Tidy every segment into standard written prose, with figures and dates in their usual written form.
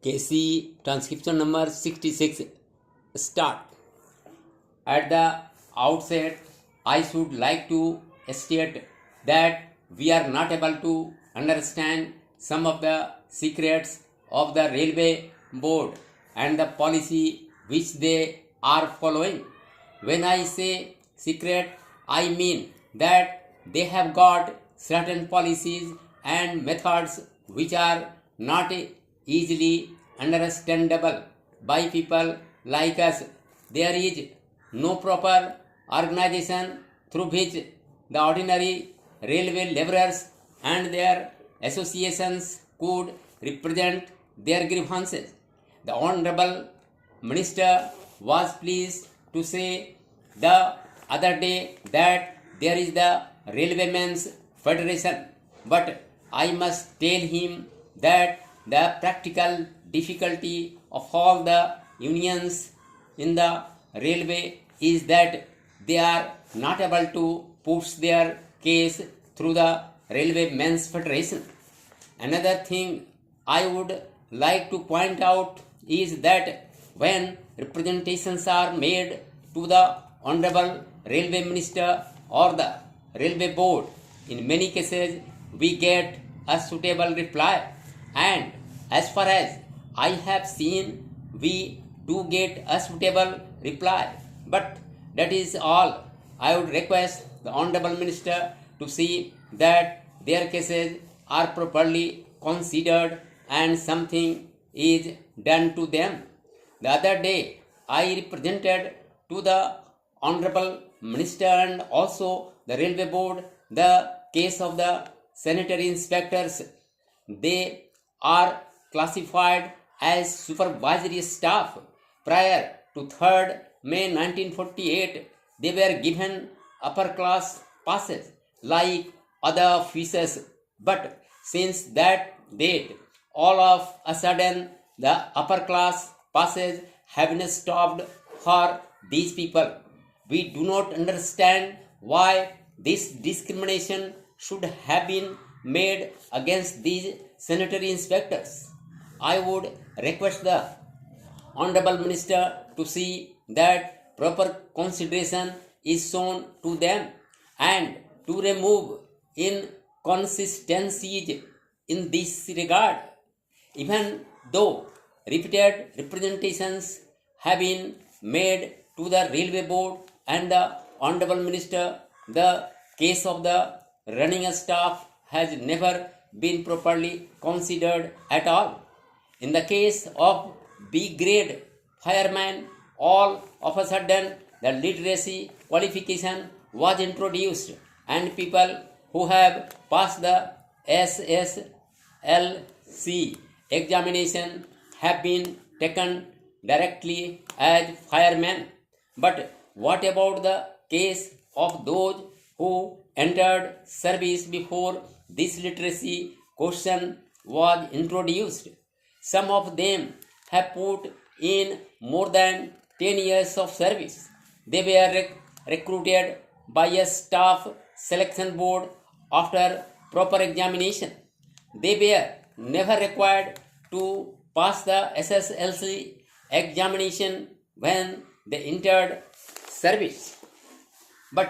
KC transcription number 66. Start. At the outset, I should like to state that we are not able to understand some of the secrets of the railway board and the policy which they are following. When I say secret, I mean that they have got certain policies and methods which are not easily understandable by people like us. There is no proper organization through which the ordinary railway laborers and their associations could represent their grievances. The Honorable Minister was pleased to say the other day that there is the Railwaymen's Federation, but I must tell him that the practical difficulty of all the unions in the railway is that they are not able to push their case through the Railwaymen's Federation. Another thing I would like to point out is that when representations are made to the Honorable Railway Minister or the Railway Board, in many cases we get a suitable reply, and as far as I have seen, we do get a suitable reply. But that is all. I would request the Honorable Minister to see that their cases are properly considered and something is done to them. The other day, I represented to the Honorable Minister and also the Railway Board the case of the sanitary inspectors. They are classified as supervisory staff. Prior to 3rd May 1948, they were given upper class passes like other officers. But since that date, all of a sudden, the upper class passes have been stopped for these people. We do not understand why this discrimination should have been made against these sanitary inspectors. I would request the Honorable Minister to see that proper consideration is shown to them and to remove inconsistencies in this regard. Even though repeated representations have been made to the Railway Board and the Honorable Minister, the case of the running staff has never been properly considered at all. In the case of B grade fireman, all of a sudden the literacy qualification was introduced and people who have passed the SSLC examination have been taken directly as firemen. But what about the case of those who entered service before this literacy question was introduced? Some of them have put in more than 10 years of service. They were recruited by a staff selection board after proper examination. They were never required to pass the SSLC examination when they entered service. But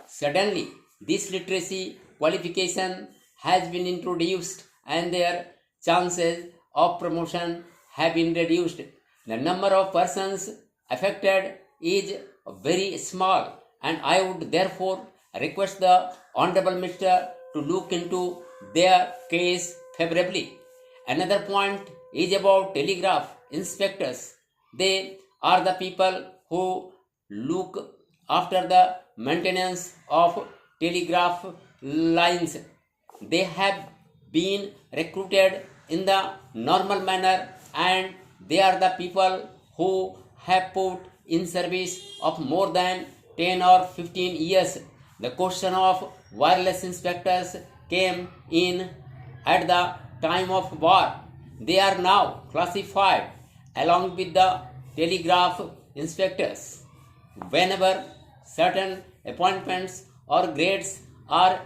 suddenly, this literacy qualification has been introduced and their chances of promotion have been reduced. The number of persons affected is very small, and I would therefore request the Honorable Minister to look into their case favorably. Another point is about telegraph inspectors. They are the people who look after the maintenance of telegraph lines. They have been recruited in the normal manner and they are the people who have put in service of more than 10 or 15 years. The question of wireless inspectors came in at the time of war. They are now classified along with the telegraph inspectors. Whenever certain appointments or grades are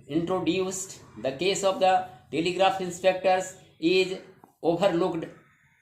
introduced, the case of the telegraph inspectors is overlooked.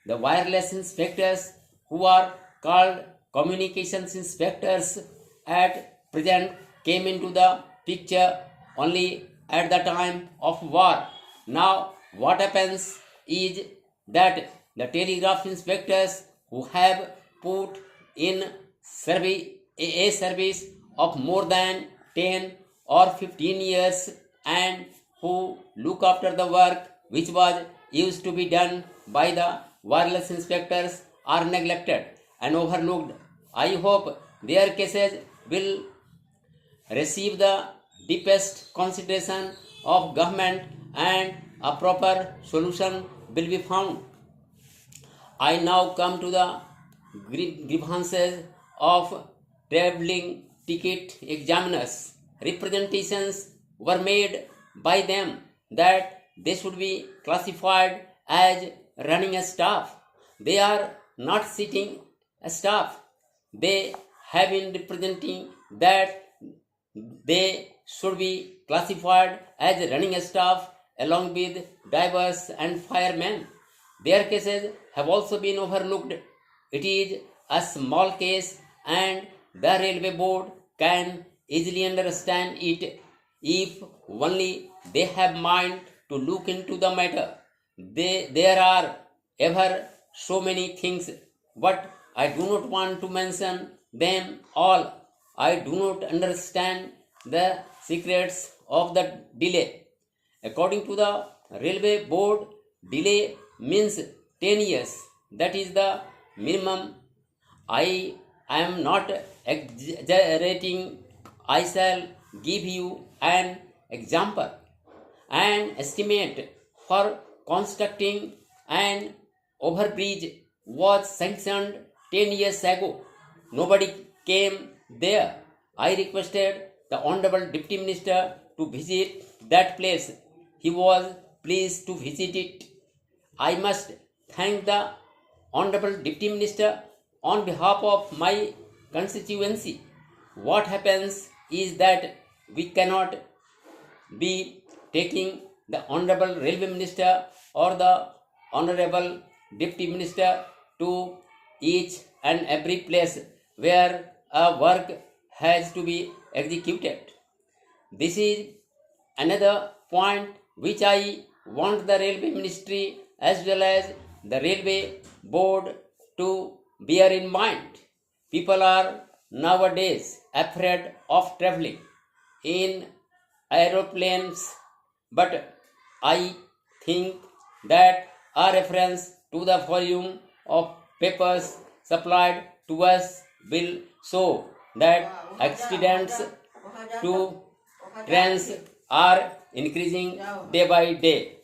The wireless inspectors, who are called communications inspectors at present, came into the picture only at the time of war. Now, what happens is that the telegraph inspectors who have put in service a service of more than 10 or 15 years and who look after the work which was used to be done by the wireless inspectors are neglected and overlooked. I hope their cases will receive the deepest consideration of government and a proper solution will be found. I now come to the grievances of traveling ticket examiners. Representations were made by them that they should be classified as running a staff. They are not sitting a staff. They have been representing that they should be classified as running a staff along with divers and firemen. Their cases have also been overlooked. It is a small case and the railway board can easily understand it if only they have mind to look into the matter. There are ever so many things, but I do not want to mention them all. I do not understand the secrets of the delay. According to the railway board, delay means 10 years. That is the minimum. I am not exaggerating. I shall give you an example. An estimate for constructing an overbridge was sanctioned 10 years ago. Nobody came there. I requested the Honorable Deputy Minister to visit that place. He was pleased to visit it. I must thank the Honorable Deputy Minister on behalf of my constituency. What happens is that we cannot be taking the Honorable Railway Minister or the Honorable Deputy Minister to each and every place where a work has to be executed. This is another point which I want the Railway Ministry as well as the Railway Board to bear in mind. People are nowadays afraid of traveling in aeroplanes, but I think that a reference to the volume of papers supplied to us will show that accidents to trains are increasing day by day.